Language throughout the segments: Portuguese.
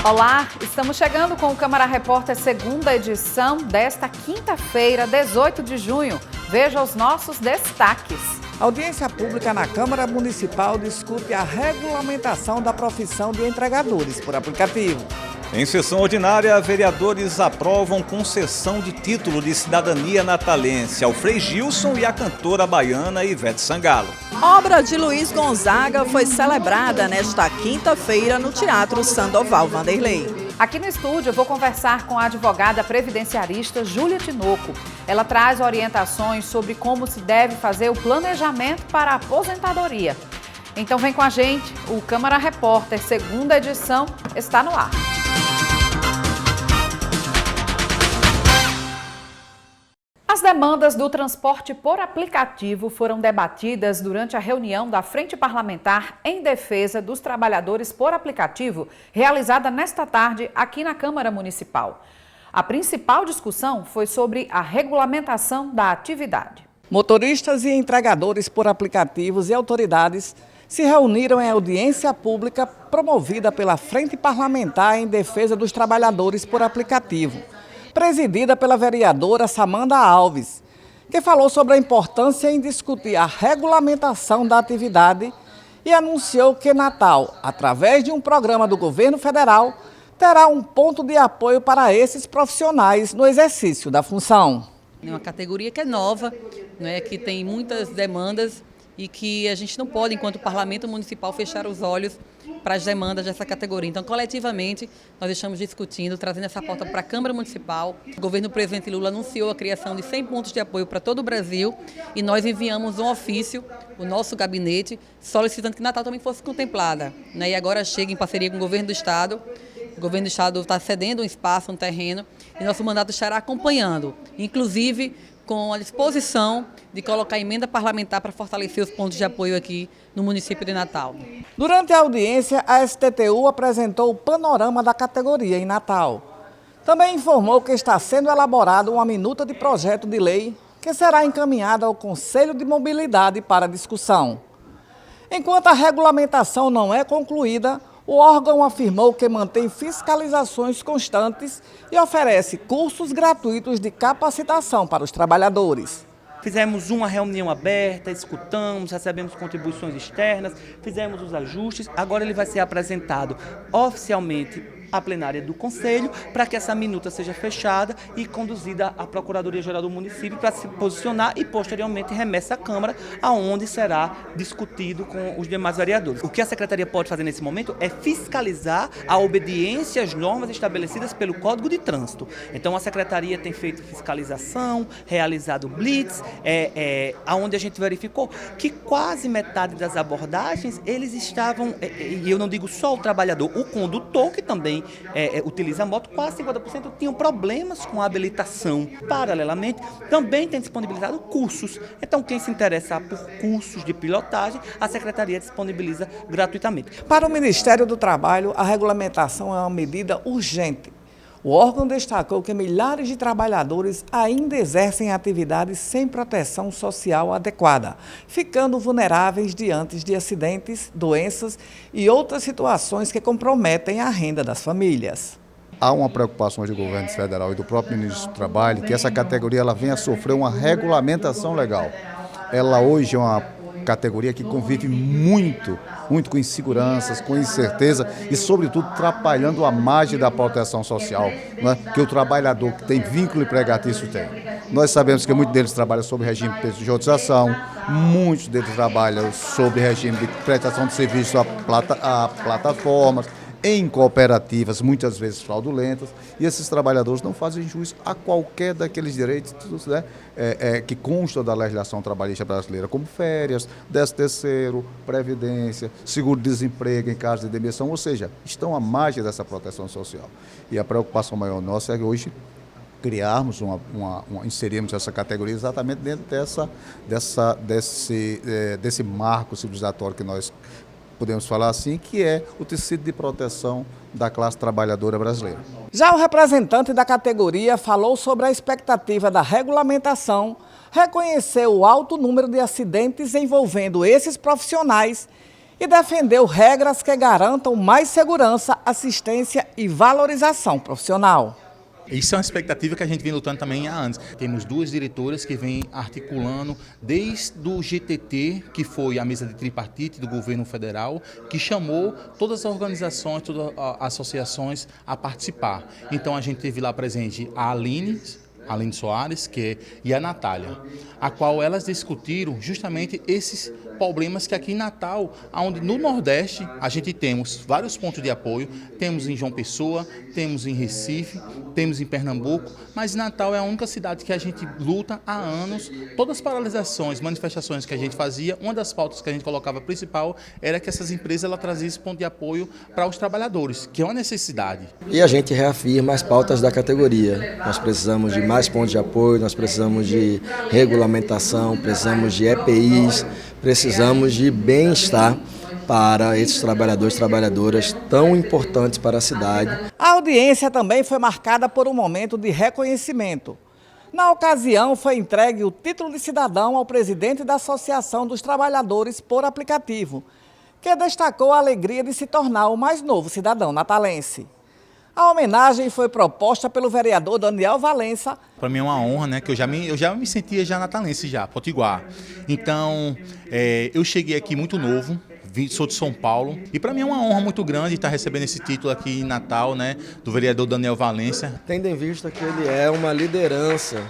Olá, estamos chegando com o Câmara Repórter segunda edição desta quinta-feira, 18 de junho. Veja os nossos destaques. A audiência pública na Câmara Municipal discute a regulamentação da profissão de entregadores por aplicativo. Em sessão ordinária, vereadores aprovam concessão de título de cidadania natalense ao Frei Gilson e à cantora baiana Ivete Sangalo. Obra de Luiz Gonzaga foi celebrada nesta quinta-feira no Teatro Sandoval Vanderlei. Aqui no estúdio eu vou conversar com a advogada previdenciarista Júlia Tinoco. Ela traz orientações sobre como se deve fazer o planejamento para a aposentadoria. Então vem com a gente, o Câmara Repórter segunda edição está no ar. As demandas do transporte por aplicativo foram debatidas durante a reunião da Frente Parlamentar em Defesa dos Trabalhadores por Aplicativo, realizada nesta tarde aqui na Câmara Municipal. A principal discussão foi sobre a regulamentação da atividade. Motoristas e entregadores por aplicativos e autoridades se reuniram em audiência pública promovida pela Frente Parlamentar em Defesa dos Trabalhadores por Aplicativo, presidida pela vereadora Samanda Alves, que falou sobre a importância em discutir a regulamentação da atividade e anunciou que Natal, através de um programa do governo federal, terá um ponto de apoio para esses profissionais no exercício da função. É uma categoria que é nova, né, que tem muitas demandas e que a gente não pode, enquanto parlamento municipal, fechar os olhos para as demandas dessa categoria. Então, coletivamente, nós estamos discutindo, trazendo essa pauta para a Câmara Municipal. O governo do presidente Lula anunciou a criação de 100 pontos de apoio para todo o Brasil e nós enviamos um ofício, o nosso gabinete, solicitando que Natal também fosse contemplada, né? E agora chega em parceria com o governo do Estado. O governo do Estado está cedendo um espaço, um terreno, e nosso mandato estará acompanhando, inclusive com a disposição de colocar emenda parlamentar para fortalecer os pontos de apoio aqui no município de Natal. Durante a audiência, a STTU apresentou o panorama da categoria em Natal. Também informou que está sendo elaborada uma minuta de projeto de lei que será encaminhada ao Conselho de Mobilidade para discussão. Enquanto a regulamentação não é concluída, o órgão afirmou que mantém fiscalizações constantes e oferece cursos gratuitos de capacitação para os trabalhadores. Fizemos uma reunião aberta, escutamos, recebemos contribuições externas, fizemos os ajustes. Agora ele vai ser apresentado oficialmente à plenária do Conselho para que essa minuta seja fechada e conduzida à Procuradoria-Geral do município para se posicionar e posteriormente remessa à Câmara, aonde será discutido com os demais vereadores. O que a Secretaria pode fazer nesse momento é fiscalizar a obediência às normas estabelecidas pelo Código de Trânsito. Então a Secretaria tem feito fiscalização, realizado blitz, aonde a gente verificou que quase metade das abordagens eles estavam, e eu não digo só o trabalhador, o condutor que também utiliza a moto, quase 50% tinham problemas com a habilitação. Paralelamente, também tem disponibilizado cursos. Então, quem se interessar por cursos de pilotagem, a Secretaria disponibiliza gratuitamente. Para o Ministério do Trabalho, a regulamentação é uma medida urgente. O órgão destacou que milhares de trabalhadores ainda exercem atividades sem proteção social adequada, ficando vulneráveis diante de acidentes, doenças e outras situações que comprometem a renda das famílias. Há uma preocupação do governo federal e do próprio ministro do Trabalho que essa categoria ela venha a sofrer uma regulamentação legal. Ela hoje é uma categoria que convive muito com inseguranças, com incerteza e, sobretudo, atrapalhando a margem da proteção social, né, que o trabalhador que tem vínculo empregatício tem. Nós sabemos que muitos deles trabalham sob regime de pejotização, muitos deles trabalham sob regime de prestação de serviço a plataformas, em cooperativas, muitas vezes fraudulentas, e esses trabalhadores não fazem jus a qualquer daqueles direitos, né, que constam da legislação trabalhista brasileira, como férias, 13º, previdência, seguro-desemprego em caso de demissão, ou seja, estão à margem dessa proteção social. E a preocupação maior nossa é que hoje criarmos, inserirmos essa categoria exatamente dentro desse marco civilizatório que nós podemos falar assim, que é o tecido de proteção da classe trabalhadora brasileira. Já o representante da categoria falou sobre a expectativa da regulamentação, reconheceu o alto número de acidentes envolvendo esses profissionais e defendeu regras que garantam mais segurança, assistência e valorização profissional. Isso é uma expectativa que a gente vem lutando também há anos. Temos duas diretoras que vêm articulando desde o GTT, que foi a mesa de tripartite do governo federal, que chamou todas as organizações, todas as associações a participar. Então a gente teve lá presente a Aline Soares e a Natália, a qual elas discutiram justamente esses problemas que aqui em Natal, onde no Nordeste a gente temos vários pontos de apoio, temos em João Pessoa, temos em Recife, temos em Pernambuco, mas Natal é a única cidade que a gente luta há anos. Todas as paralisações, manifestações que a gente fazia, uma das pautas que a gente colocava principal era que essas empresas ela traziam esse ponto de apoio para os trabalhadores, que é uma necessidade. E a gente reafirma as pautas da categoria. Nós precisamos de mais pontos de apoio, nós precisamos de regulamentação, precisamos de EPIs, precisamos de bem-estar para esses trabalhadores e trabalhadoras tão importantes para a cidade. A audiência também foi marcada por um momento de reconhecimento. Na ocasião, foi entregue o título de cidadão ao presidente da Associação dos Trabalhadores por Aplicativo, que destacou a alegria de se tornar o mais novo cidadão natalense. A homenagem foi proposta pelo vereador Daniel Valença. Para mim é uma honra, né? Que eu já me sentia já natalense, potiguar. Então, eu cheguei aqui muito novo, sou de São Paulo, e para mim é uma honra muito grande estar recebendo esse título aqui em Natal, né? Do vereador Daniel Valença. Tendo em vista que ele é uma liderança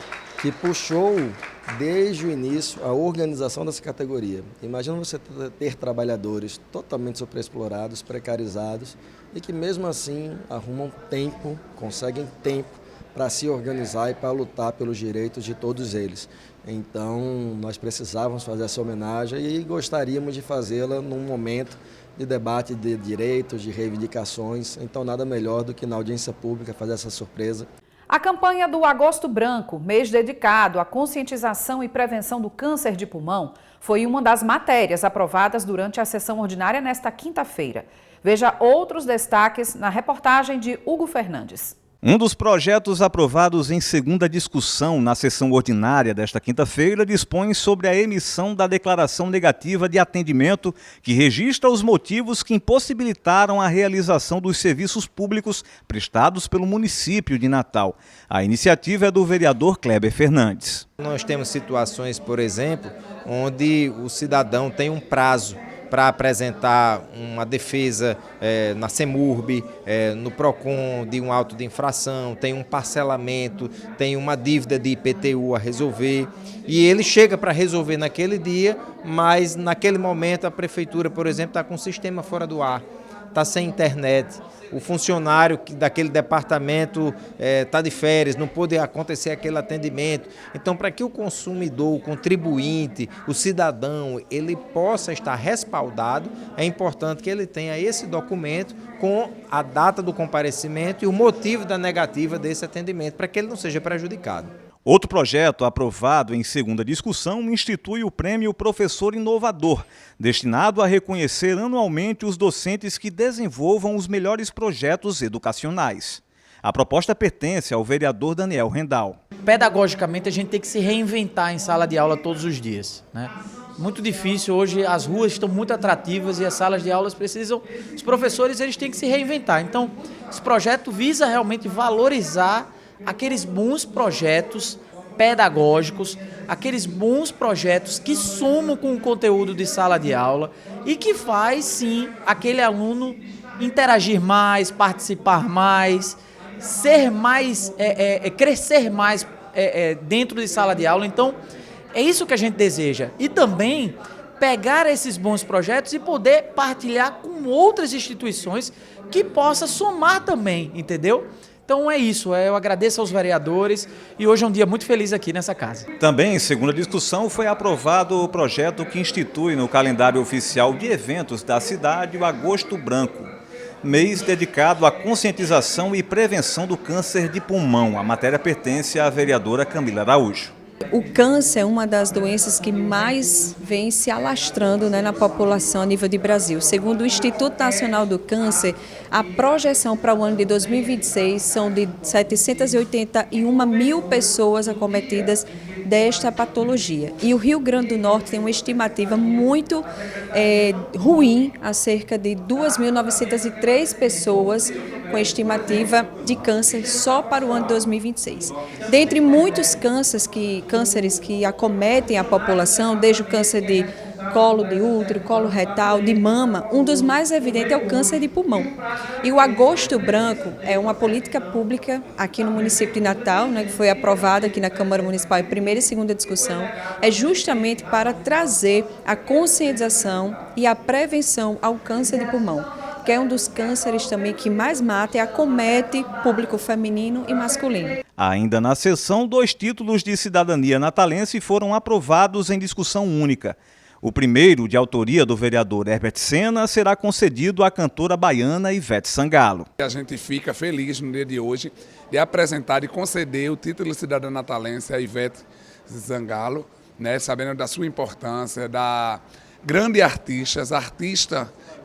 que puxou desde o início a organização dessa categoria. Imagina você ter trabalhadores totalmente superexplorados, precarizados e que mesmo assim arrumam tempo, conseguem tempo para se organizar e para lutar pelos direitos de todos eles. Então nós precisávamos fazer essa homenagem e gostaríamos de fazê-la num momento de debate de direitos, de reivindicações. Então nada melhor do que na audiência pública fazer essa surpresa. A campanha do Agosto Branco, mês dedicado à conscientização e prevenção do câncer de pulmão, foi uma das matérias aprovadas durante a sessão ordinária nesta quinta-feira. Veja outros destaques na reportagem de Hugo Fernandes. Um dos projetos aprovados em segunda discussão na sessão ordinária desta quinta-feira dispõe sobre a emissão da declaração negativa de atendimento que registra os motivos que impossibilitaram a realização dos serviços públicos prestados pelo município de Natal. A iniciativa é do vereador Kleber Fernandes. Nós temos situações, por exemplo, onde o cidadão tem um prazo para apresentar uma defesa na CEMURB, no PROCON de um auto de infração, tem um parcelamento, tem uma dívida de IPTU a resolver e ele chega para resolver naquele dia, mas naquele momento a prefeitura, por exemplo, está com o sistema fora do ar, está sem internet. O funcionário daquele departamento está de férias, não pode acontecer aquele atendimento. Então, para que o consumidor, o contribuinte, o cidadão, ele possa estar respaldado, é importante que ele tenha esse documento com a data do comparecimento e o motivo da negativa desse atendimento, para que ele não seja prejudicado. Outro projeto aprovado em segunda discussão institui o Prêmio Professor Inovador, destinado a reconhecer anualmente os docentes que desenvolvam os melhores projetos educacionais. A proposta pertence ao vereador Daniel Rendal. Pedagogicamente, a gente tem que se reinventar em sala de aula todos os dias, né? Muito difícil, hoje as ruas estão muito atrativas e as salas de aulas precisam, os professores eles têm que se reinventar. Então, esse projeto visa realmente valorizar aqueles bons projetos pedagógicos, aqueles bons projetos que somam com o conteúdo de sala de aula e que faz, sim, aquele aluno interagir mais, participar mais, ser mais, crescer mais dentro de sala de aula. Então, é isso que a gente deseja. E também pegar esses bons projetos e poder partilhar com outras instituições que possa somar também, entendeu? Então é isso, eu agradeço aos vereadores e hoje é um dia muito feliz aqui nessa casa. Também, em segunda discussão, foi aprovado o projeto que institui no calendário oficial de eventos da cidade o Agosto Branco, mês dedicado à conscientização e prevenção do câncer de pulmão. A matéria pertence à vereadora Camila Araújo. O câncer é uma das doenças que mais vem se alastrando, né, na população a nível de Brasil. Segundo o Instituto Nacional do Câncer, a projeção para o ano de 2026 são de 781 mil pessoas acometidas desta patologia. E o Rio Grande do Norte tem uma estimativa muito ruim, acerca de 2.903 pessoas com estimativa de câncer só para o ano de 2026. Dentre muitos cânceres que acometem a população, desde o câncer de colo de útero, colo retal, de mama, um dos mais evidentes é o câncer de pulmão. E o Agosto Branco é uma política pública aqui no município de Natal, né, que foi aprovada aqui na Câmara Municipal em primeira e segunda discussão, é justamente para trazer a conscientização e a prevenção ao câncer de pulmão, que é um dos cânceres também que mais mata e acomete público feminino e masculino. Ainda na sessão, 2 títulos de cidadania natalense foram aprovados em discussão única. O primeiro, de autoria do vereador Herbert Sena, será concedido à cantora baiana Ivete Sangalo. A gente fica feliz no dia de hoje de apresentar e conceder o título de cidadã natalense a Ivete Sangalo, né, sabendo da sua importância, da grande artistas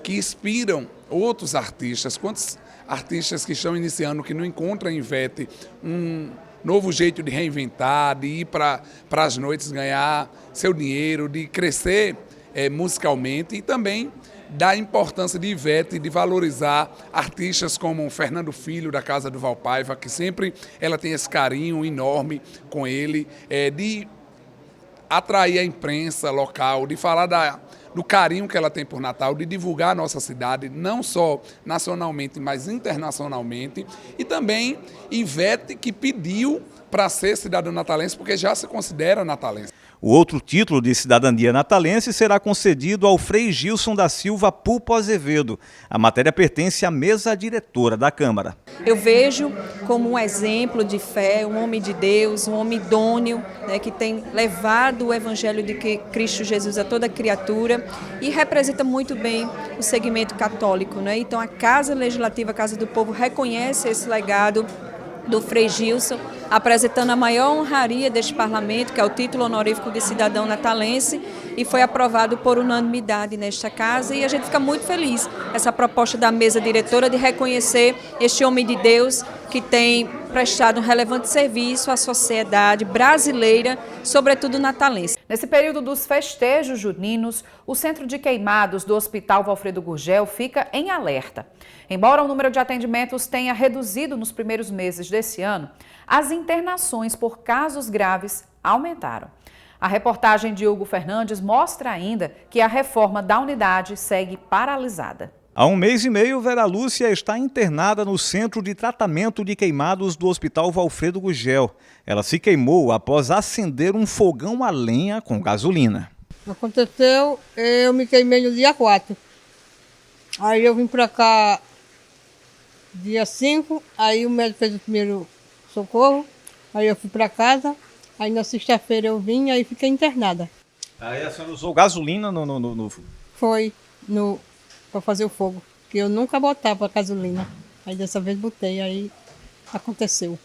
que inspiram outros artistas. Quantos artistas que estão iniciando, que não encontram em Ivete um novo jeito de reinventar, de ir para as noites ganhar seu dinheiro, de crescer musicalmente, e também da importância de Ivete de valorizar artistas como Fernando Filho, da Casa do Valpaiva, que sempre ela tem esse carinho enorme com ele, de atrair a imprensa local, de falar do carinho que ela tem por Natal, de divulgar a nossa cidade, não só nacionalmente, mas internacionalmente. E também Ivete, que pediu para ser cidadã natalense, porque já se considera natalense. O outro título de cidadania natalense será concedido ao Frei Gilson da Silva Pulpo Azevedo. A matéria pertence à mesa diretora da Câmara. Eu vejo como um exemplo de fé, um homem de Deus, um homem idôneo, né, que tem levado o Evangelho de Cristo Jesus a toda criatura e representa muito bem o segmento católico, né? Então a Casa Legislativa, a Casa do Povo, reconhece esse legado do Frei Gilson, apresentando a maior honraria deste parlamento, que é o título honorífico de cidadão natalense, e foi aprovado por unanimidade nesta casa, e a gente fica muito feliz essa proposta da mesa diretora de reconhecer este homem de Deus que tem prestado um relevante serviço à sociedade brasileira, sobretudo natalense. Nesse período dos festejos juninos, o Centro de Queimados do Hospital Valfredo Gurgel fica em alerta. Embora o número de atendimentos tenha reduzido nos primeiros meses desse ano, as internações por casos graves aumentaram. A reportagem de Hugo Fernandes mostra ainda que a reforma da unidade segue paralisada. Há 1 mês e meio, Vera Lúcia está internada no Centro de Tratamento de Queimados do Hospital Valfredo Gurgel. Ela se queimou após acender um fogão a lenha com gasolina. Aconteceu, eu me queimei no dia 4. Aí eu vim pra cá dia 5, aí o médico fez o primeiro socorro, aí eu fui pra casa, aí na sexta-feira eu vim, aí fiquei internada. Aí a senhora usou gasolina no... Foi para fazer o fogo, que eu nunca botava gasolina, aí dessa vez botei, aí aconteceu.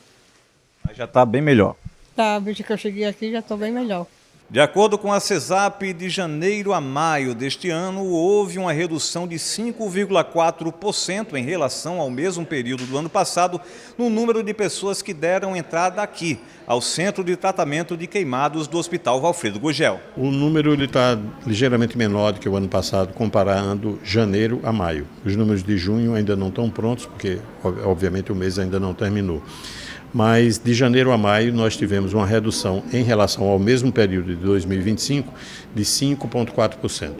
Aí já está bem melhor. Tá, desde que eu cheguei aqui já estou bem melhor. De acordo com a CESAP, de janeiro a maio deste ano, houve uma redução de 5,4% em relação ao mesmo período do ano passado no número de pessoas que deram entrada aqui, ao Centro de Tratamento de Queimados do Hospital Valfredo Gurgel. O número está ligeiramente menor do que o ano passado, comparando janeiro a maio. Os números de junho ainda não estão prontos, porque obviamente o mês ainda não terminou. Mas de janeiro a maio nós tivemos uma redução em relação ao mesmo período de 2025 de 5,4%.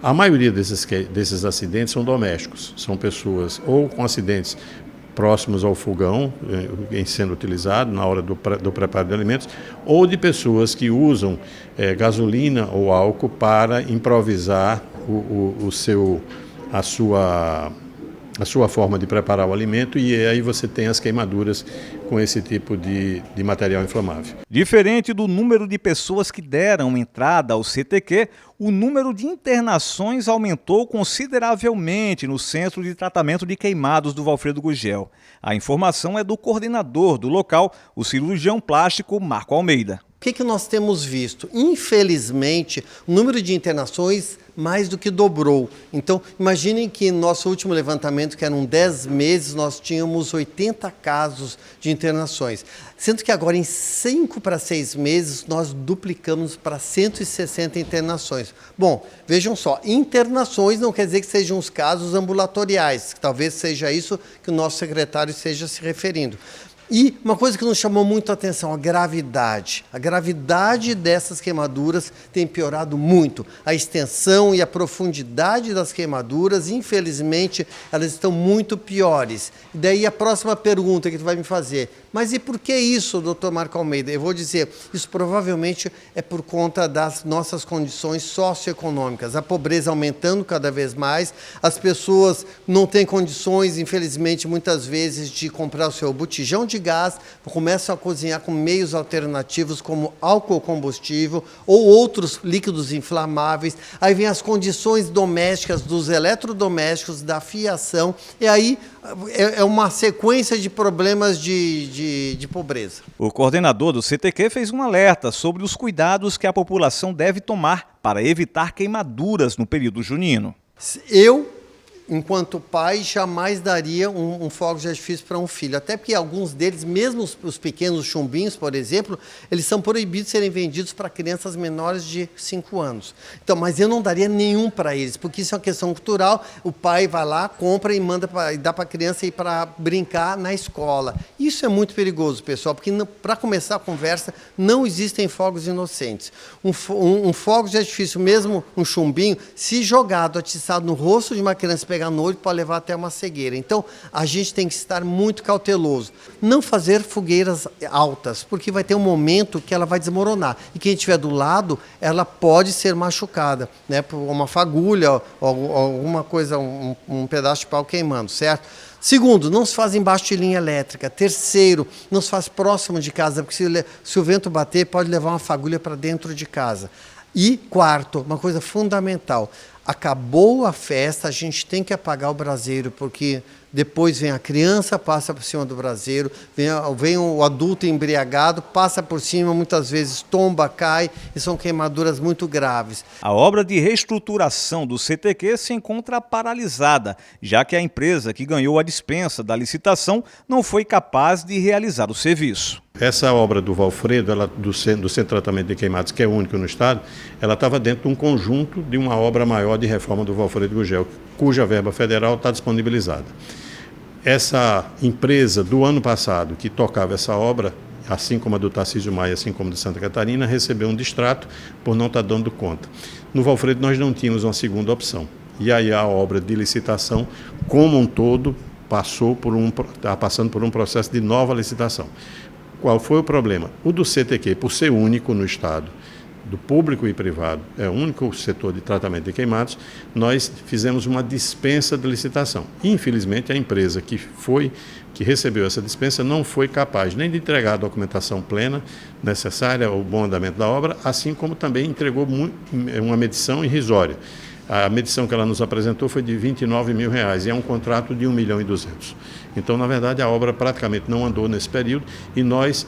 A maioria desses acidentes são domésticos, são pessoas ou com acidentes próximos ao fogão, em sendo utilizado na hora do preparo de alimentos, ou de pessoas que usam gasolina ou álcool para improvisar a sua forma de preparar o alimento, e aí você tem as queimaduras com esse tipo de material inflamável. Diferente do número de pessoas que deram entrada ao CTQ, o número de internações aumentou consideravelmente no Centro de Tratamento de Queimados do Valfredo Gurgel. A informação é do coordenador do local, o cirurgião plástico Marco Almeida. O que nós temos visto? Infelizmente, o número de internações mais do que dobrou. Então, imaginem que no nosso último levantamento, que eram 10 meses, nós tínhamos 80 casos de internações. Sendo que agora, em 5 para 6 meses, nós duplicamos para 160 internações. Bom, vejam só, internações não quer dizer que sejam os casos ambulatoriais, que talvez seja isso que o nosso secretário esteja se referindo. E uma coisa que nos chamou muito a atenção, a gravidade. A gravidade dessas queimaduras tem piorado muito. A extensão e a profundidade das queimaduras, infelizmente, elas estão muito piores. E daí a próxima pergunta que tu vai me fazer, mas e por que isso, doutor Marco Almeida? Eu vou dizer, isso provavelmente é por conta das nossas condições socioeconômicas. A pobreza aumentando cada vez mais, as pessoas não têm condições, infelizmente, muitas vezes, de comprar o seu botijão de gás, começam a cozinhar com meios alternativos como álcool combustível ou outros líquidos inflamáveis. Aí vem as condições domésticas, dos eletrodomésticos, da fiação, e aí é uma sequência de problemas de pobreza. O coordenador do CTQ fez um alerta sobre os cuidados que a população deve tomar para evitar queimaduras no período junino. Eu, enquanto pai, jamais daria um fogo de artifício para um filho. Até porque alguns deles, mesmo os pequenos chumbinhos, por exemplo, eles são proibidos de serem vendidos para crianças menores de 5 anos. Então, mas eu não daria nenhum para eles, porque isso é uma questão cultural. O pai vai lá, compra e dá para a criança ir para brincar na escola. Isso é muito perigoso, pessoal, porque para começar a conversa, não existem fogos inocentes. Um fogo de artifício, mesmo um chumbinho, se jogado, atiçado no rosto de uma criança, pegar no olho, pode levar até uma cegueira. Então, a gente tem que estar muito cauteloso. Não fazer fogueiras altas, porque vai ter um momento que ela vai desmoronar. E quem estiver do lado, ela pode ser machucada, né, por uma fagulha ou alguma coisa, um pedaço de pau queimando, certo? Segundo, não se faz embaixo de linha elétrica. Terceiro, não se faz próximo de casa, porque se o vento bater, pode levar uma fagulha para dentro de casa. E quarto, uma coisa fundamental, acabou a festa, a gente tem que apagar o braseiro, porque depois vem a criança, passa por cima do braseiro, vem o adulto embriagado, passa por cima, muitas vezes tomba, cai, e são queimaduras muito graves. A obra de reestruturação do CTQ se encontra paralisada, já que a empresa que ganhou a dispensa da licitação não foi capaz de realizar o serviço. Essa obra do Valfredo, do Centro de Tratamento de Queimados, que é único no estado, ela estava dentro de um conjunto de uma obra maior de reforma do Valfredo Gugel, cuja verba federal está disponibilizada. Essa empresa do ano passado que tocava essa obra, assim como a do Tarcísio Maia, assim como a de Santa Catarina, recebeu um distrato por não estar dando conta. No Valfredo nós não tínhamos uma segunda opção. E aí a obra de licitação, como um todo, está passando por um processo de nova licitação. Qual foi o problema? O do CTQ, por ser único no estado, do público e privado, é o único setor de tratamento de queimados, nós fizemos uma dispensa de licitação. Infelizmente, a empresa que recebeu essa dispensa não foi capaz nem de entregar a documentação plena necessária ao bom andamento da obra, assim como também entregou uma medição irrisória. A medição que ela nos apresentou foi de R$29 mil e é um contrato de R$1,2 milhão. Então, na verdade, a obra praticamente não andou nesse período e nós,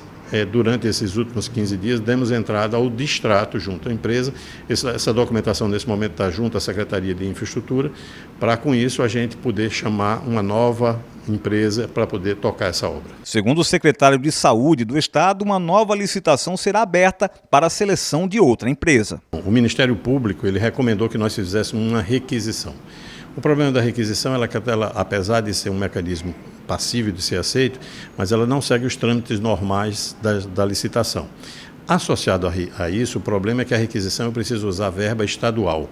durante esses últimos 15 dias, demos entrada ao distrato junto à empresa. Essa documentação, nesse momento, está junto à Secretaria de Infraestrutura, para, com isso, a gente poder chamar uma nova empresa para poder tocar essa obra. Segundo o secretário de Saúde do Estado, uma nova licitação será aberta para a seleção de outra empresa. O Ministério Público ele recomendou que nós fizéssemos uma requisição. O problema da requisição é que ela, apesar de ser um mecanismo passível de ser aceito, mas ela não segue os trâmites normais da licitação. Associado a isso, o problema é que a requisição eu preciso usar verba estadual.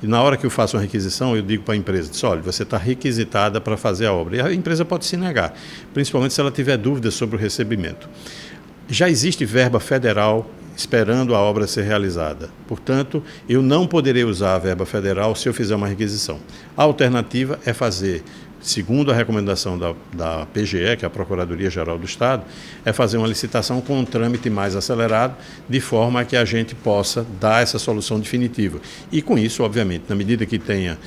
E na hora que eu faço uma requisição, eu digo para a empresa, olha, você está requisitada para fazer a obra. E a empresa pode se negar, principalmente se ela tiver dúvidas sobre o recebimento. Já existe verba federal esperando a obra ser realizada. Portanto, eu não poderei usar a verba federal se eu fizer uma requisição. A alternativa é fazer, segundo a recomendação da PGE, que é a Procuradoria-Geral do Estado, é fazer uma licitação com um trâmite mais acelerado, de forma que a gente possa dar essa solução definitiva. E com isso, obviamente, na medida que tenha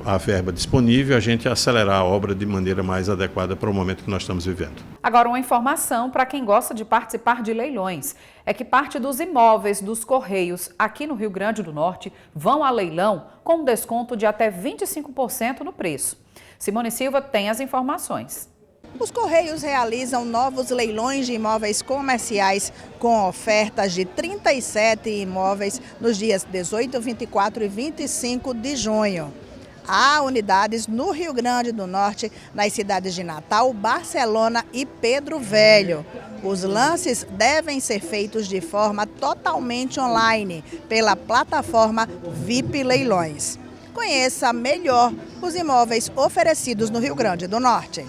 a verba disponível, a gente acelerar a obra de maneira mais adequada para o momento que nós estamos vivendo. Agora, uma informação para quem gosta de participar de leilões é que parte dos imóveis dos Correios aqui no Rio Grande do Norte vão a leilão com um desconto de até 25% no preço. Simone Silva tem as informações. Os Correios realizam novos leilões de imóveis comerciais com ofertas de 37 imóveis nos dias 18, 24 e 25 de junho. Há unidades no Rio Grande do Norte, nas cidades de Natal, Barcelona e Pedro Velho. Os lances devem ser feitos de forma totalmente online, pela plataforma VIP Leilões. Conheça melhor os imóveis oferecidos no Rio Grande do Norte.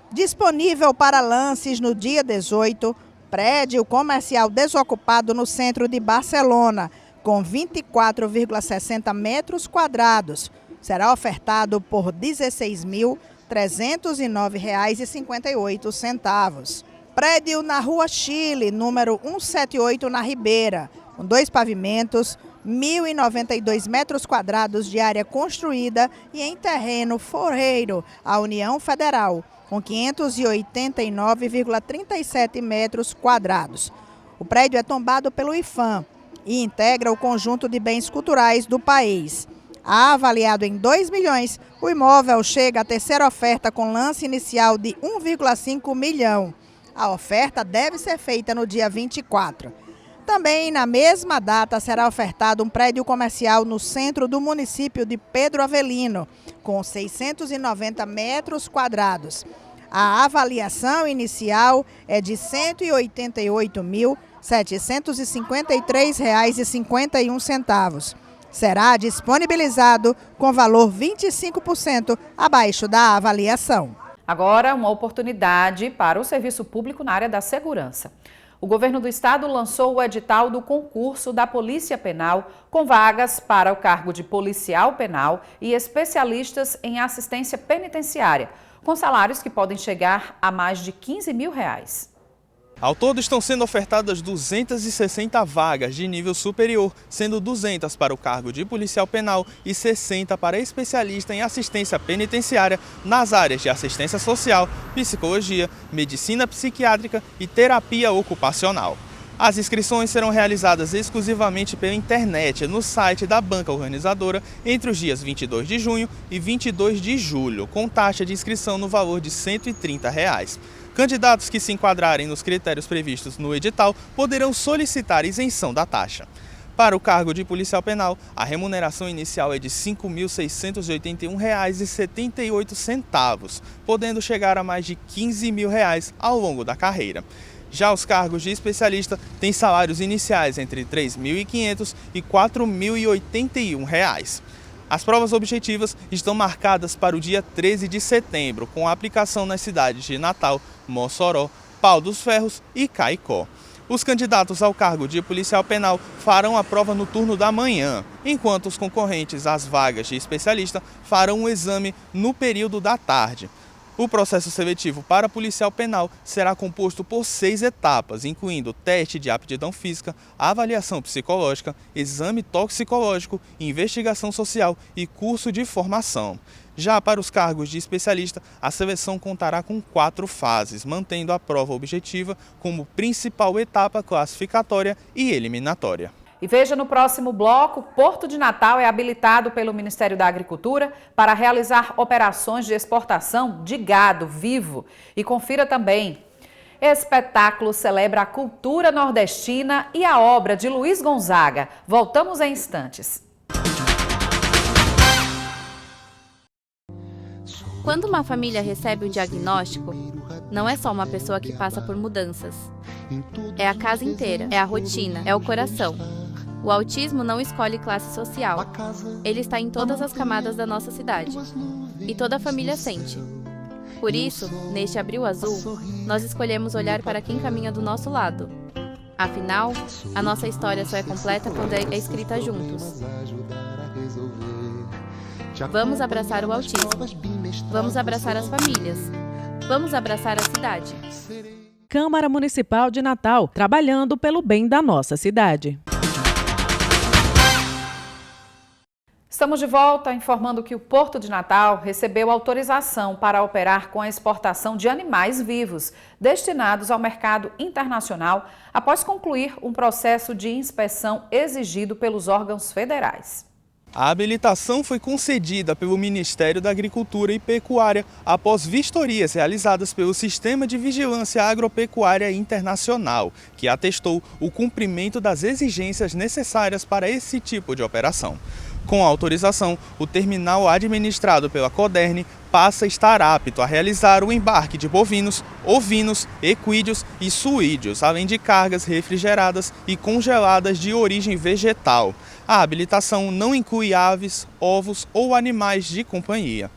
Disponível para lances no dia 18, prédio comercial desocupado no centro de Barcelona, com 24,60 metros quadrados. Será ofertado por R$ 16.309,58. Prédio na Rua Chile, número 178, na Ribeira, com 2 pavimentos, 1.092 metros quadrados de área construída e em terreno forreiro, a União Federal, com 589,37 metros quadrados. O prédio é tombado pelo IFAM e integra o conjunto de bens culturais do país. Avaliado em 2 milhões, o imóvel chega à terceira oferta com lance inicial de 1,5 milhão. A oferta deve ser feita no dia 24. Também na mesma data será ofertado um prédio comercial no centro do município de Pedro Avelino, com 690 metros quadrados. A avaliação inicial é de R$ 188.753,51. Será disponibilizado com valor 25% abaixo da avaliação. Agora, uma oportunidade para o serviço público na área da segurança. O governo do estado lançou o edital do concurso da Polícia Penal, com vagas para o cargo de policial penal e especialistas em assistência penitenciária, com salários que podem chegar a mais de R$ 15 mil. Ao todo estão sendo ofertadas 260 vagas de nível superior, sendo 200 para o cargo de policial penal e 60 para especialista em assistência penitenciária nas áreas de assistência social, psicologia, medicina psiquiátrica e terapia ocupacional. As inscrições serão realizadas exclusivamente pela internet no site da banca organizadora entre os dias 22 de junho e 22 de julho, com taxa de inscrição no valor de R$ 130. Candidatos que se enquadrarem nos critérios previstos no edital poderão solicitar isenção da taxa. Para o cargo de policial penal, a remuneração inicial é de R$ 5.681,78, podendo chegar a mais de R$ 15 mil ao longo da carreira. Já os cargos de especialista têm salários iniciais entre R$ 3.500 e R$ 4.081. As provas objetivas estão marcadas para o dia 13 de setembro, com a aplicação nas cidades de Natal, Mossoró, Pau dos Ferros e Caicó. Os candidatos ao cargo de policial penal farão a prova no turno da manhã, enquanto os concorrentes às vagas de especialista farão um exame no período da tarde. O processo seletivo para policial penal será composto por 6 etapas, incluindo teste de aptidão física, avaliação psicológica, exame toxicológico, investigação social e curso de formação. Já para os cargos de especialista, a seleção contará com 4 fases, mantendo a prova objetiva como principal etapa classificatória e eliminatória. E veja no próximo bloco, Porto de Natal é habilitado pelo Ministério da Agricultura para realizar operações de exportação de gado vivo. E confira também, espetáculo celebra a cultura nordestina e a obra de Luiz Gonzaga. Voltamos em instantes. Quando uma família recebe um diagnóstico, não é só uma pessoa que passa por mudanças. É a casa inteira, é a rotina, é o coração. O autismo não escolhe classe social. Ele está em todas as camadas da nossa cidade. E toda a família sente. Por isso, neste Abril Azul, nós escolhemos olhar para quem caminha do nosso lado. Afinal, a nossa história só é completa quando é escrita juntos. Vamos abraçar o autismo. Vamos abraçar as famílias. Vamos abraçar a cidade. Câmara Municipal de Natal, trabalhando pelo bem da nossa cidade. Estamos de volta informando que o Porto de Natal recebeu autorização para operar com a exportação de animais vivos destinados ao mercado internacional após concluir um processo de inspeção exigido pelos órgãos federais. A habilitação foi concedida pelo Ministério da Agricultura e Pecuária após vistorias realizadas pelo Sistema de Vigilância Agropecuária Internacional, que atestou o cumprimento das exigências necessárias para esse tipo de operação. Com a autorização, o terminal administrado pela Coderne passa a estar apto a realizar o embarque de bovinos, ovinos, equídeos e suídeos, além de cargas refrigeradas e congeladas de origem vegetal. A habilitação não inclui aves, ovos ou animais de companhia.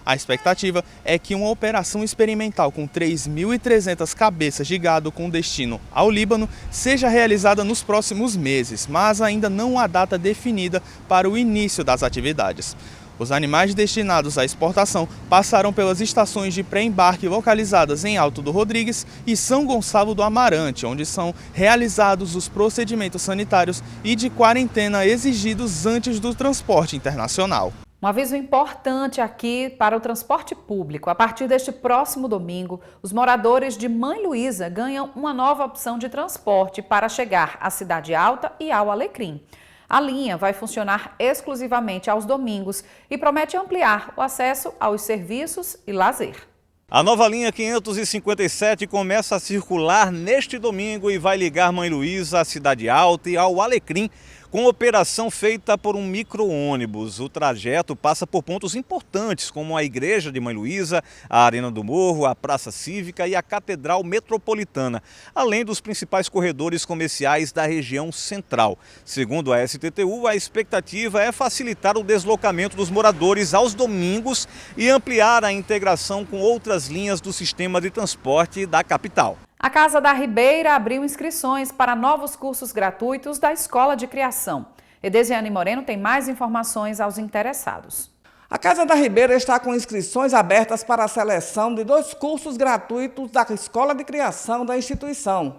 A expectativa é que uma operação experimental com 3.300 cabeças de gado com destino ao Líbano seja realizada nos próximos meses, mas ainda não há data definida para o início das atividades. Os animais destinados à exportação passarão pelas estações de pré-embarque localizadas em Alto do Rodrigues e São Gonçalo do Amarante, onde são realizados os procedimentos sanitários e de quarentena exigidos antes do transporte internacional. Um aviso importante aqui para o transporte público. A partir deste próximo domingo, os moradores de Mãe Luísa ganham uma nova opção de transporte para chegar à Cidade Alta e ao Alecrim. A linha vai funcionar exclusivamente aos domingos e promete ampliar o acesso aos serviços e lazer. A nova linha 557 começa a circular neste domingo e vai ligar Mãe Luísa à Cidade Alta e ao Alecrim, com operação feita por um micro-ônibus. O trajeto passa por pontos importantes, como a Igreja de Mãe Luísa, a Arena do Morro, a Praça Cívica e a Catedral Metropolitana, além dos principais corredores comerciais da região central. Segundo a STTU, a expectativa é facilitar o deslocamento dos moradores aos domingos e ampliar a integração com outras linhas do sistema de transporte da capital. A Casa da Ribeira abriu inscrições para novos cursos gratuitos da Escola de Criação. Edesiane Moreno tem mais informações aos interessados. A Casa da Ribeira está com inscrições abertas para a seleção de 2 cursos gratuitos da Escola de Criação da instituição.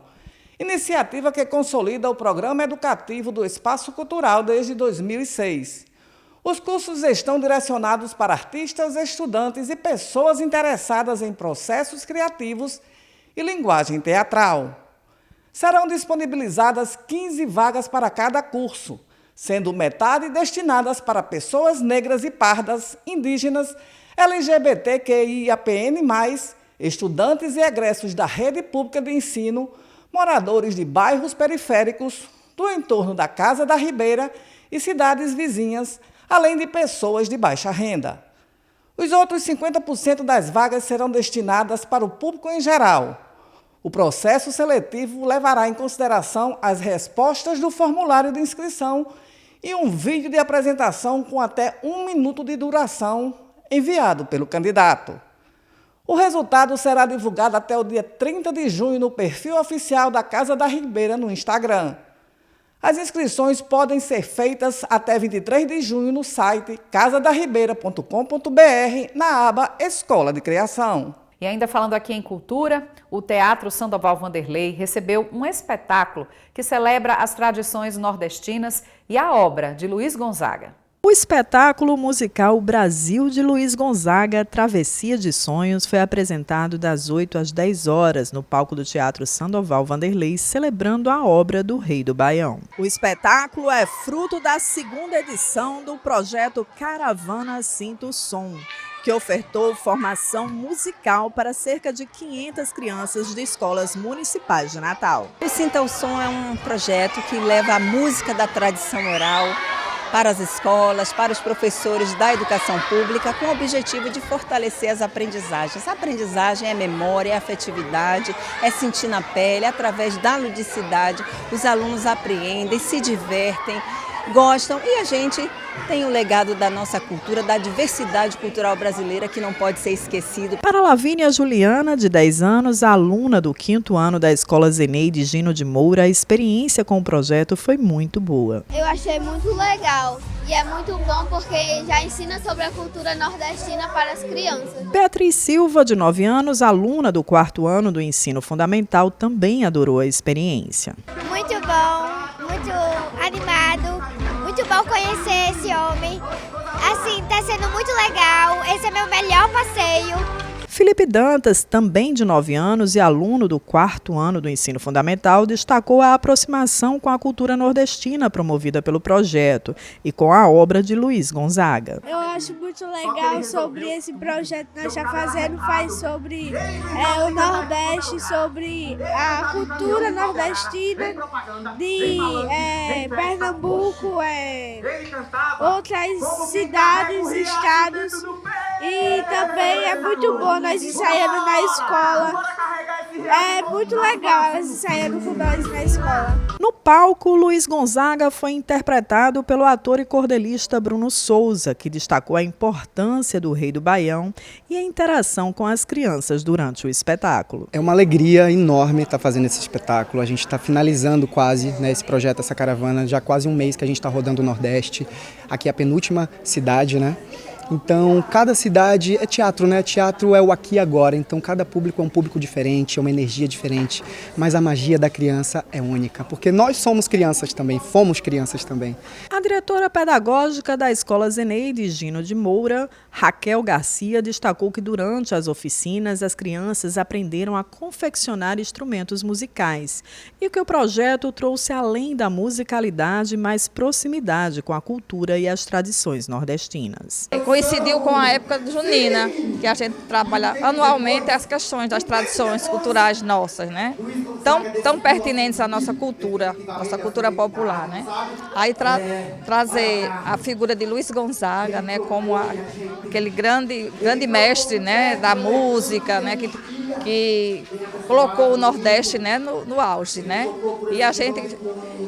Iniciativa que consolida o programa educativo do Espaço Cultural desde 2006. Os cursos estão direcionados para artistas, estudantes e pessoas interessadas em processos criativos e linguagem teatral. Serão disponibilizadas 15 vagas para cada curso, sendo metade destinadas para pessoas negras e pardas, indígenas, LGBTQIAPN+, estudantes e egressos da rede pública de ensino, moradores de bairros periféricos, do entorno da Casa da Ribeira e cidades vizinhas, além de pessoas de baixa renda. Os outros 50% das vagas serão destinadas para o público em geral. O processo seletivo levará em consideração as respostas do formulário de inscrição e um vídeo de apresentação com até 1 minuto de duração enviado pelo candidato. O resultado será divulgado até o dia 30 de junho no perfil oficial da Casa da Ribeira no Instagram. As inscrições podem ser feitas até 23 de junho no site casadarribeira.com.br, na aba Escola de Criação. E ainda falando aqui em cultura, o Teatro Sandoval Vanderlei recebeu um espetáculo que celebra as tradições nordestinas e a obra de Luiz Gonzaga. O espetáculo musical Brasil de Luiz Gonzaga, Travessia de Sonhos, foi apresentado das 8 às 10 horas no palco do Teatro Sandoval Vanderlei, celebrando a obra do Rei do Baião. O espetáculo é fruto da 2ª edição do projeto Caravana Sinta o Som, que ofertou formação musical para cerca de 500 crianças de escolas municipais de Natal. O Sinta o Som é um projeto que leva a música da tradição oral para as escolas, para os professores da educação pública, com o objetivo de fortalecer as aprendizagens. A aprendizagem é memória, é afetividade, é sentir na pele, através da ludicidade, os alunos apreendem, se divertem, gostam e a gente tem o legado da nossa cultura, da diversidade cultural brasileira que não pode ser esquecido. Para Lavínia Juliana, de 10 anos, aluna do 5º ano da Escola Zeneide Gino de Moura, a experiência com o projeto foi muito boa. Eu achei muito legal e é muito bom porque já ensina sobre a cultura nordestina para as crianças. Beatriz Silva, de 9 anos, aluna do 4º ano do ensino fundamental, também adorou a experiência. Muito bom, muito animado, muito bom bom conhecer esse homem. Assim, tá sendo muito legal. Esse é meu melhor passeio. Felipe Dantas, também de 9 anos e aluno do 4º ano do ensino fundamental, destacou a aproximação com a cultura nordestina promovida pelo projeto e com a obra de Luiz Gonzaga. Eu acho muito legal sobre esse projeto que nós estamos fazendo, faz sobre o Nordeste, sobre a cultura nordestina de Pernambuco, outras cidades, estados, e também é muito bom nós ensaiando na escola. É muito legal elas ensaiando com nós na escola. No palco, Luiz Gonzaga foi interpretado pelo ator e cordelista Bruno Souza, que destacou a importância do Rei do Baião e a interação com as crianças durante o espetáculo. É uma alegria enorme estar fazendo esse espetáculo. A gente está finalizando quase esse projeto, essa caravana, já quase um mês que a gente está rodando o Nordeste. Aqui é a penúltima cidade, né? Então, cada cidade é teatro, né? Teatro é o aqui e agora, então cada público é um público diferente, é uma energia diferente, mas a magia da criança é única, porque nós somos crianças também, fomos crianças também. A diretora pedagógica da Escola Zeneide Gino de Moura, Raquel Garcia, destacou que durante as oficinas as crianças aprenderam a confeccionar instrumentos musicais e que o projeto trouxe, além da musicalidade, mais proximidade com a cultura e as tradições nordestinas. Coincidiu com a época junina, que a gente trabalha anualmente as questões das tradições culturais nossas, né? Tão pertinentes à nossa cultura popular, né? Aí trazer a figura de Luiz Gonzaga, né, como aquele grande mestre, né, da música, né, que colocou o Nordeste, né, no auge, né? E a gente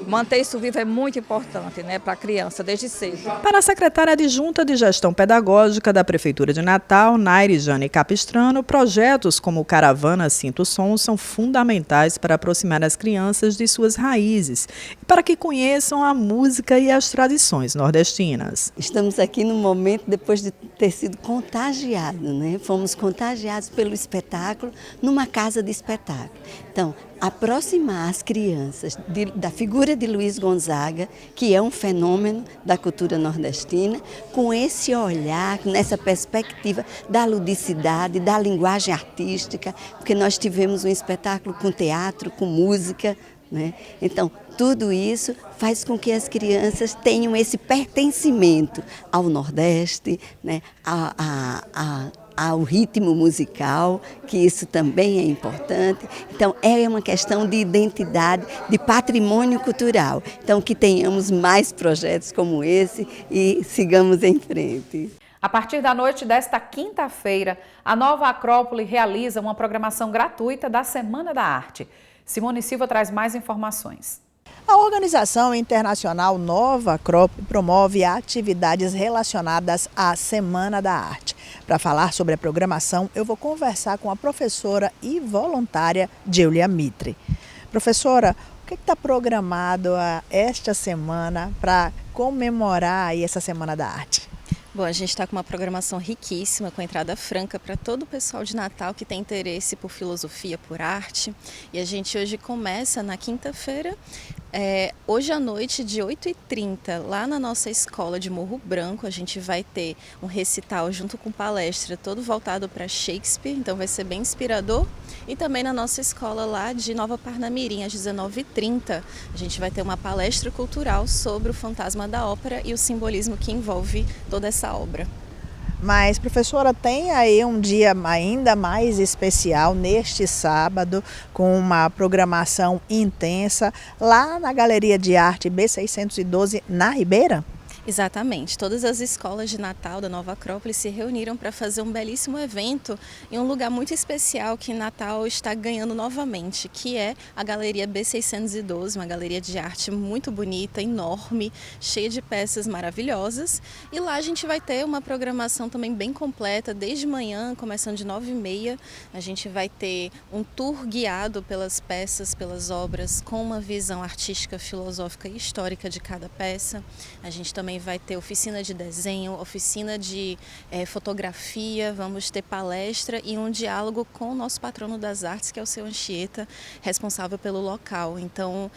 manter isso vivo é muito importante, né, para a criança desde cedo. Para a secretária adjunta de Gestão Pedagógica da Prefeitura de Natal, Naire Jane Capistrano, projetos como o Caravana Sinto Som são fundamentais para aproximar as crianças de suas raízes e para que conheçam a música e as tradições nordestinas. Estamos aqui no momento depois de ter sido contagiado, né? Fomos contagiados pelo espetáculo numa casa de espetáculo. Então, aproximar as crianças da figura de Luiz Gonzaga, que é um fenômeno da cultura nordestina, com esse olhar, nessa perspectiva da ludicidade, da linguagem artística, porque nós tivemos um espetáculo com teatro, com música, né? Então, tudo isso faz com que as crianças tenham esse pertencimento ao Nordeste, né? Ao ritmo musical, que isso também é importante. Então, é uma questão de identidade, de patrimônio cultural. Então, que tenhamos mais projetos como esse e sigamos em frente. A partir da noite desta quinta-feira, a Nova Acrópole realiza uma programação gratuita da Semana da Arte. Simone Silva traz mais informações. A organização internacional Nova Acrópole promove atividades relacionadas à Semana da Arte. Para falar sobre a programação, eu vou conversar com a professora e voluntária Giulia Mitre. Professora, o que está programado esta semana para comemorar aí essa Semana da Arte? Bom, a gente está com uma programação riquíssima, com entrada franca para todo o pessoal de Natal que tem interesse por filosofia, por arte. E a gente hoje começa na quinta-feira, hoje à noite, de 8h30, lá na nossa escola de Morro Branco. A gente vai ter um recital junto com palestra, todo voltado para Shakespeare, então vai ser bem inspirador. E também na nossa escola lá de Nova Parnamirim, às 19h30, a gente vai ter uma palestra cultural sobre o fantasma da ópera e o simbolismo que envolve toda essa obra. Mas, professora, tem aí um dia ainda mais especial neste sábado, com uma programação intensa lá na Galeria de Arte B612, na Ribeira? Exatamente, todas as escolas de Natal da Nova Acrópole se reuniram para fazer um belíssimo evento em um lugar muito especial que Natal está ganhando novamente, que é a Galeria B612, uma galeria de arte muito bonita, enorme, cheia de peças maravilhosas. E lá a gente vai ter uma programação também bem completa, desde manhã, começando de 9h30, a gente vai ter um tour guiado pelas peças, pelas obras, com uma visão artística, filosófica e histórica de cada peça. A gente também também vai ter oficina de desenho, oficina de fotografia, vamos ter palestra e um diálogo com o nosso patrono das artes, que é o seu Anchieta, responsável pelo local. Então,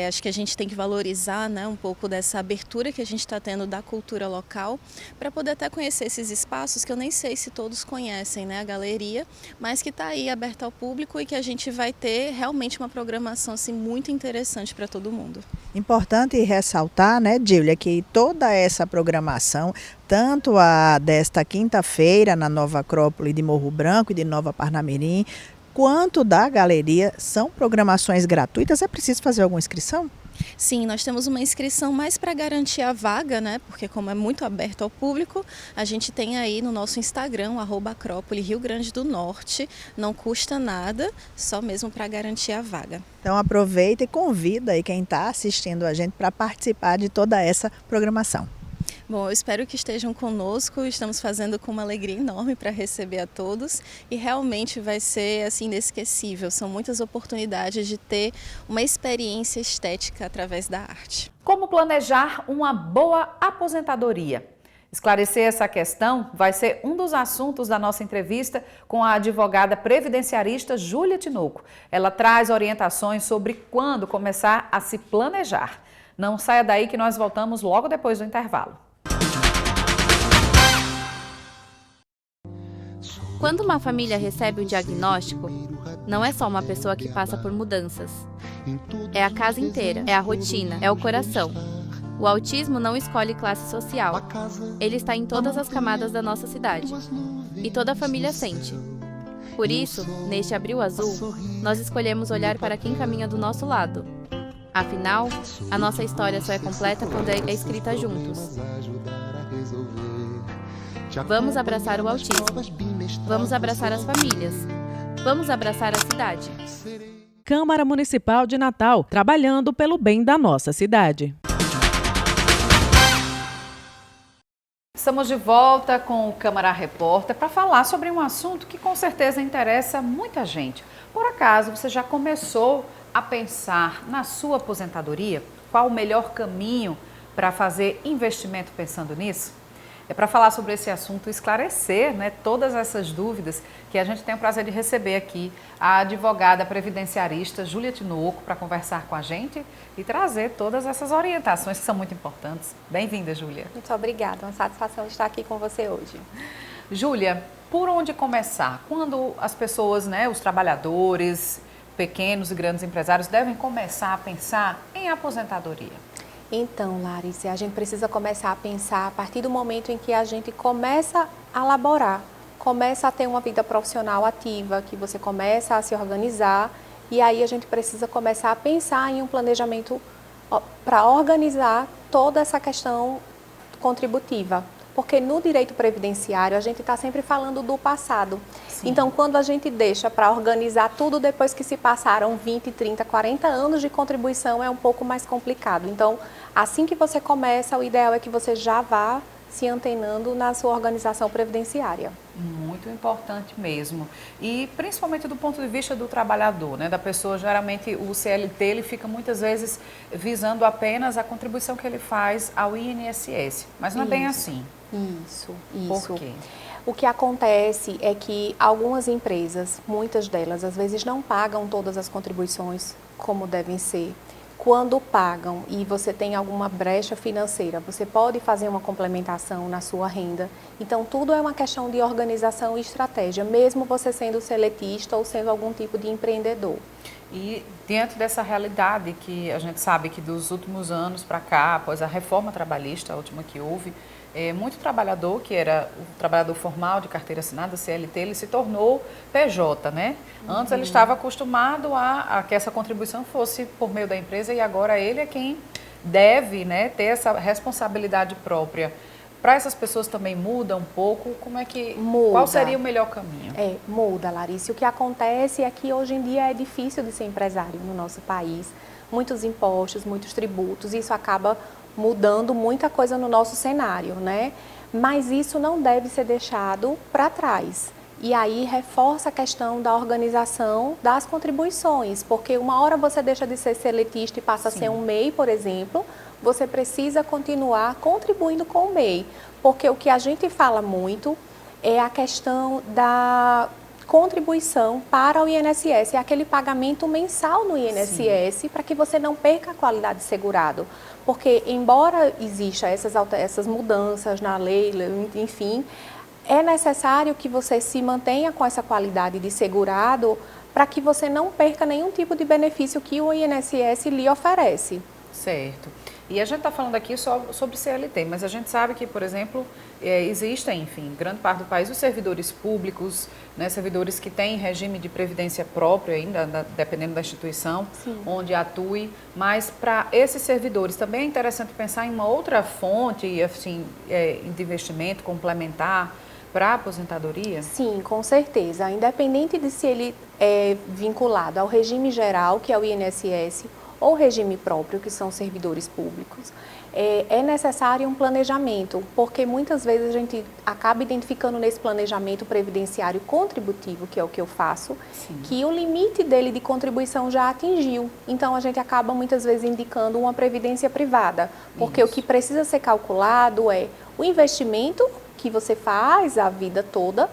acho que a gente tem que valorizar, né, um pouco dessa abertura que a gente está tendo da cultura local, para poder até conhecer esses espaços que eu nem sei se todos conhecem, né, a galeria, mas que está aí aberta ao público e que a gente vai ter realmente uma programação assim, muito interessante para todo mundo. Importante ressaltar, né, Dília, que toda essa programação, tanto a desta quinta-feira na Nova Acrópole de Morro Branco e de Nova Parnamirim, quanto da galeria, são programações gratuitas. É preciso fazer alguma inscrição? Sim, nós temos uma inscrição mais para garantir a vaga, né? Porque como é muito aberto ao público, a gente tem aí no nosso Instagram, @Acrópole Rio Grande do Norte, não custa nada, só mesmo para garantir a vaga. Então aproveita e convida aí quem está assistindo a gente para participar de toda essa programação. Bom, eu espero que estejam conosco, estamos fazendo com uma alegria enorme para receber a todos e realmente vai ser assim inesquecível, são muitas oportunidades de ter uma experiência estética através da arte. Como planejar uma boa aposentadoria? Esclarecer essa questão vai ser um dos assuntos da nossa entrevista com a advogada previdenciarista Júlia Tinoco. Ela traz orientações sobre quando começar a se planejar. Não saia daí que nós voltamos logo depois do intervalo. Quando uma família recebe um diagnóstico, não é só uma pessoa que passa por mudanças. É a casa inteira, é a rotina, é o coração. O autismo não escolhe classe social. Ele está em todas as camadas da nossa cidade. E toda a família sente. Por isso, neste Abril Azul, nós escolhemos olhar para quem caminha do nosso lado. Afinal, a nossa história só é completa quando é escrita juntos. Vamos abraçar o autismo. Vamos abraçar as famílias. Vamos abraçar a cidade. Câmara Municipal de Natal, trabalhando pelo bem da nossa cidade. Estamos de volta com o Câmara Repórter para falar sobre um assunto que com certeza interessa muita gente. Por acaso, você já começou a pensar na sua aposentadoria? Qual o melhor caminho para fazer investimento pensando nisso? É para falar sobre esse assunto, esclarecer, né, todas essas dúvidas que a gente tem o prazer de receber aqui a advogada previdenciarista Júlia Tinoco para conversar com a gente e trazer todas essas orientações que são muito importantes. Bem-vinda, Júlia. Muito obrigada, uma satisfação estar aqui com você hoje. Júlia, por onde começar? Quando as pessoas, né, os trabalhadores, pequenos e grandes empresários devem começar a pensar em aposentadoria? Então, Larissa, a gente precisa começar a pensar a partir do momento em que a gente começa a laborar, começa a ter uma vida profissional ativa, que você começa a se organizar e aí a gente precisa começar a pensar em um planejamento para organizar toda essa questão contributiva. Porque no direito previdenciário a gente está sempre falando do passado. Sim. Então, quando a gente deixa para organizar tudo depois que se passaram 20, 30, 40 anos de contribuição, é um pouco mais complicado. Então, assim que você começa, o ideal é que você já vá se antenando na sua organização previdenciária. Muito importante mesmo. E principalmente do ponto de vista do trabalhador, né? Da pessoa, geralmente o CLT ele fica muitas vezes visando apenas a contribuição que ele faz ao INSS, mas não é bem assim. Isso. Por quê? O que acontece é que algumas empresas, muitas delas, às vezes não pagam todas as contribuições como devem ser. Quando pagam e você tem alguma brecha financeira, você pode fazer uma complementação na sua renda. Então, tudo é uma questão de organização e estratégia, mesmo você sendo seletista ou sendo algum tipo de empreendedor. E dentro dessa realidade que a gente sabe que dos últimos anos para cá, após a reforma trabalhista, a última que houve, muito trabalhador, que era o trabalhador formal de carteira assinada, CLT, ele se tornou PJ, né? Antes ele estava acostumado a que essa contribuição fosse por meio da empresa e agora ele é quem deve, né, ter essa responsabilidade própria. Para essas pessoas também muda um pouco? Como é que, qual seria o melhor caminho? Muda, Larissa. O que acontece é que hoje em dia é difícil de ser empresário no nosso país. Muitos impostos, muitos tributos, isso acaba mudando muita coisa no nosso cenário, né? Mas isso não deve ser deixado para trás. E aí reforça a questão da organização das contribuições, porque uma hora você deixa de ser seletista e passa a ser um MEI, por exemplo, você precisa continuar contribuindo com o MEI, porque o que a gente fala muito é a questão da contribuição para o INSS, é aquele pagamento mensal no INSS para que você não perca a qualidade de segurado. Porque, embora exista essas mudanças na lei, enfim, é necessário que você se mantenha com essa qualidade de segurado para que você não perca nenhum tipo de benefício que o INSS lhe oferece. Certo. E a gente está falando aqui só sobre CLT, mas a gente sabe que, por exemplo, existem, enfim, em grande parte do país, os servidores públicos, né, servidores que têm regime de previdência próprio ainda, dependendo da instituição onde atue, mas para esses servidores também é interessante pensar em uma outra fonte, assim, de investimento complementar para a aposentadoria? Sim, com certeza. Independente de se ele é vinculado ao regime geral, que é o INSS, ou regime próprio, que são servidores públicos, é necessário um planejamento, porque muitas vezes a gente acaba identificando nesse planejamento previdenciário contributivo, que é o que eu faço, que o limite dele de contribuição já atingiu. Então, a gente acaba muitas vezes indicando uma previdência privada, porque o que precisa ser calculado é o investimento que você faz a vida toda,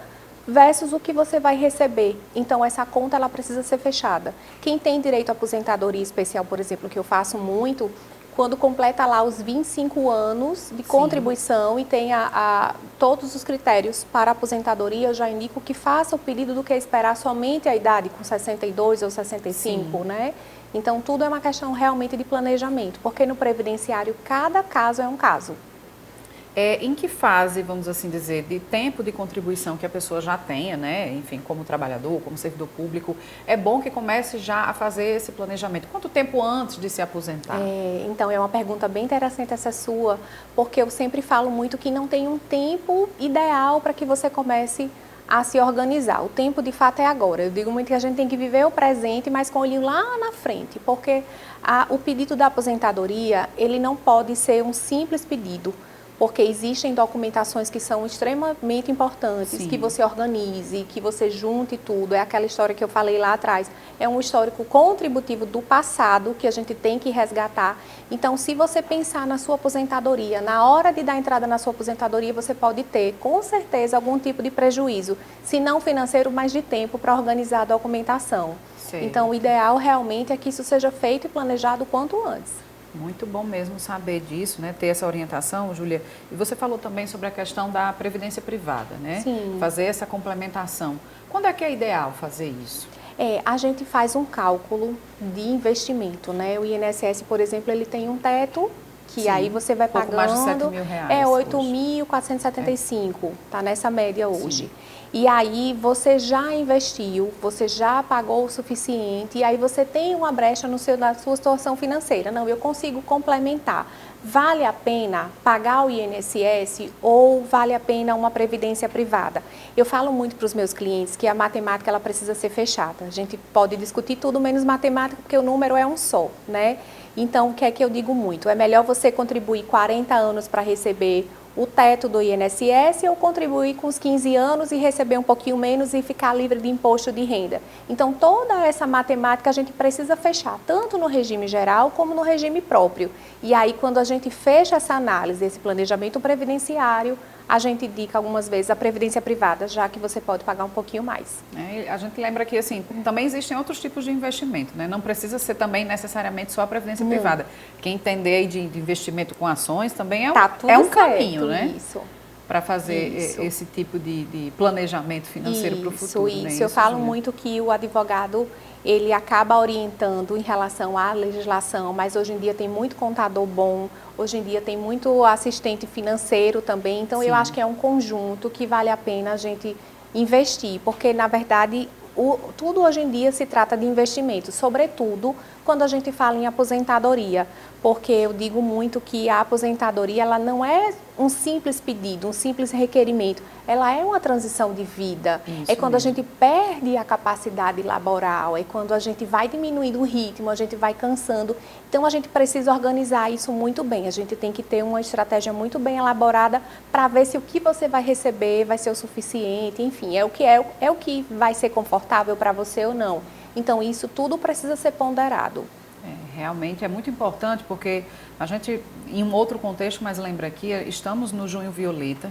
versus o que você vai receber. Então, essa conta ela precisa ser fechada. Quem tem direito à aposentadoria especial, por exemplo, que eu faço muito, quando completa lá os 25 anos de contribuição e tem todos os critérios para a aposentadoria, eu já indico que faça o pedido do que esperar somente a idade, com 62 ou 65, né? Então, tudo é uma questão realmente de planejamento, porque no previdenciário, cada caso é um caso. Em que fase, vamos assim dizer, de tempo de contribuição que a pessoa já tenha, né? Enfim, como trabalhador, como servidor público, é bom que comece já a fazer esse planejamento. Quanto tempo antes de se aposentar? Então, é uma pergunta bem interessante essa sua, porque eu sempre falo muito que não tem um tempo ideal para que você comece a se organizar. O tempo, de fato, é agora. Eu digo muito que a gente tem que viver o presente, mas com o olhinho lá na frente, porque o pedido da aposentadoria, ele não pode ser um simples pedido, porque existem documentações que são extremamente importantes, que você organize, que você junte tudo. É aquela história que eu falei lá atrás. É um histórico contributivo do passado que a gente tem que resgatar. Então, se você pensar na sua aposentadoria, na hora de dar entrada na sua aposentadoria, você pode ter, com certeza, algum tipo de prejuízo, se não financeiro, mas de tempo para organizar a documentação. Então, o ideal realmente é que isso seja feito e planejado o quanto antes. Muito bom mesmo saber disso, né? Ter essa orientação, Júlia. E você falou também sobre a questão da previdência privada, né? Fazer essa complementação. Quando é que é ideal fazer isso? A gente faz um cálculo de investimento, né? O INSS, por exemplo, ele tem um teto que aí você vai pagando. Mais de R$7.000. É 8.475, tá nessa média hoje. E aí você já investiu, você já pagou o suficiente e aí você tem uma brecha na sua situação financeira. Não, eu consigo complementar. Vale a pena pagar o INSS ou vale a pena uma previdência privada? Eu falo muito para os meus clientes que a matemática ela precisa ser fechada. A gente pode discutir tudo menos matemática porque o número é um só, né? Então, o que é que eu digo muito? É melhor você contribuir 40 anos para receber o teto do INSS ou contribuir com os 15 anos e receber um pouquinho menos e ficar livre de imposto de renda. Então, toda essa matemática a gente precisa fechar, tanto no regime geral como no regime próprio. E aí, quando a gente fecha essa análise, esse planejamento previdenciário, a gente indica algumas vezes a previdência privada, já que você pode pagar um pouquinho mais. A gente lembra que, assim, também existem outros tipos de investimento, né? Não precisa ser também necessariamente só a previdência privada. Quem entender aí de investimento com ações também é um caminho, né? Isso. Para fazer esse tipo de planejamento financeiro para o futuro. Isso, né? Eu falo muito que o advogado, ele acaba orientando em relação à legislação, mas hoje em dia tem muito contador bom, hoje em dia tem muito assistente financeiro também, então eu acho que é um conjunto que vale a pena a gente investir, porque na verdade tudo hoje em dia se trata de investimento, sobretudo quando a gente fala em aposentadoria, porque eu digo muito que a aposentadoria ela não é um simples pedido, um simples requerimento, ela é uma transição de vida. É quando a gente perde a capacidade laboral, é quando a gente vai diminuindo o ritmo, a gente vai cansando. Então a gente precisa organizar isso muito bem, a gente tem que ter uma estratégia muito bem elaborada para ver se o que você vai receber vai ser o suficiente, enfim, é o que vai ser confortável para você ou não. Então isso tudo precisa ser ponderado. Realmente é muito importante, porque a gente, em um outro contexto, mas lembra aqui, estamos no Junho Violeta,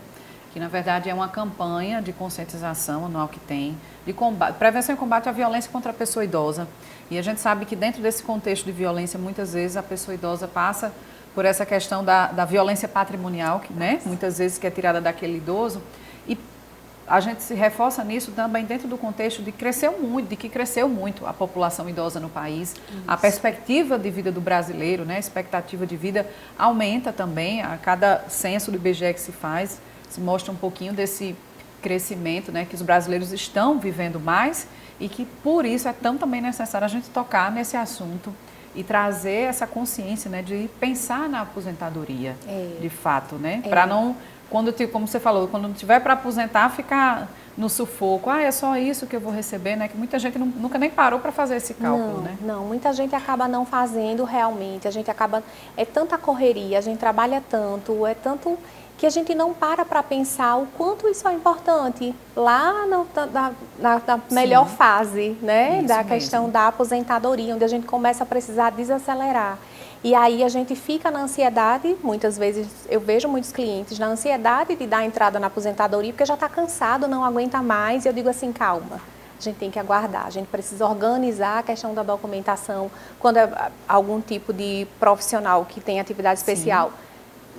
que na verdade é uma campanha de conscientização anual que tem, de combate, prevenção e combate à violência contra a pessoa idosa. E a gente sabe que dentro desse contexto de violência, muitas vezes a pessoa idosa passa por essa questão da violência patrimonial, né? Muitas vezes que é tirada daquele idoso. E a gente se reforça nisso também dentro do contexto de que cresceu muito a população idosa no país. Isso. A perspectiva de vida do brasileiro, né? A expectativa de vida aumenta também. A cada censo do IBGE que se faz, se mostra um pouquinho desse crescimento, né? Que os brasileiros estão vivendo mais e que por isso é tão também necessário a gente tocar nesse assunto e trazer essa consciência, né? De pensar na aposentadoria, de fato, né? Para não... como você falou, quando tiver para aposentar, ficar no sufoco. É só isso que eu vou receber, né? Que muita gente nunca nem parou para fazer esse cálculo, né? Não, muita gente acaba não fazendo realmente. A gente acaba... É tanta correria, a gente trabalha tanto, é tanto que a gente não para pensar o quanto isso é importante lá na melhor fase, né? Da questão da aposentadoria, onde a gente começa a precisar desacelerar. E aí a gente fica na ansiedade, muitas vezes eu vejo muitos clientes na ansiedade de dar entrada na aposentadoria, porque já está cansado, não aguenta mais, e eu digo assim, calma, a gente tem que aguardar, a gente precisa organizar a questão da documentação, quando é algum tipo de profissional que tem atividade especial,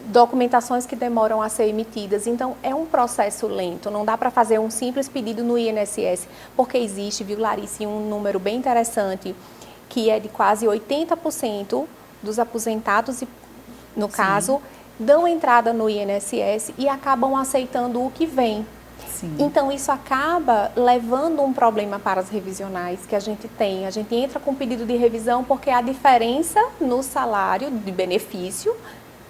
documentações que demoram a ser emitidas, então é um processo lento, não dá para fazer um simples pedido no INSS, porque existe, viu, Larissa, um número bem interessante, que é de quase 80% dos aposentados, no caso, dão entrada no INSS e acabam aceitando o que vem. Sim. Então, isso acaba levando um problema para as revisionais que a gente tem. A gente entra com pedido de revisão porque a diferença no salário de benefício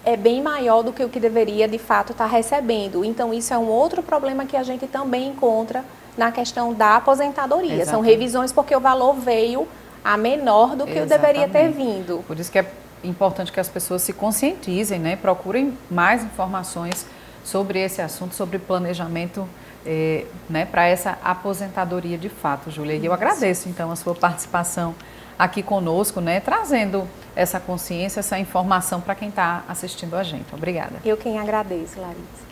é bem maior do que o que deveria, de fato, estar recebendo. Então, isso é um outro problema que a gente também encontra na questão da aposentadoria. Exatamente. São revisões porque o valor veio a menor do que deveria ter vindo. Por isso que é importante que as pessoas se conscientizem, né? Procurem mais informações sobre esse assunto, sobre planejamento, né? Para essa aposentadoria de fato, Júlia. E eu agradeço, então, a sua participação aqui conosco, né? Trazendo essa consciência, essa informação para quem está assistindo a gente. Obrigada. Eu quem agradeço, Larissa.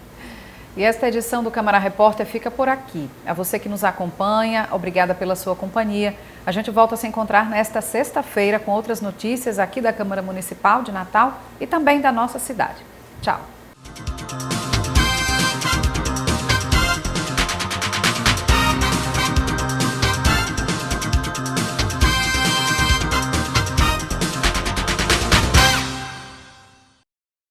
E esta edição do Câmara Repórter fica por aqui. A você que nos acompanha, obrigada pela sua companhia. A gente volta a se encontrar nesta sexta-feira com outras notícias aqui da Câmara Municipal de Natal e também da nossa cidade. Tchau!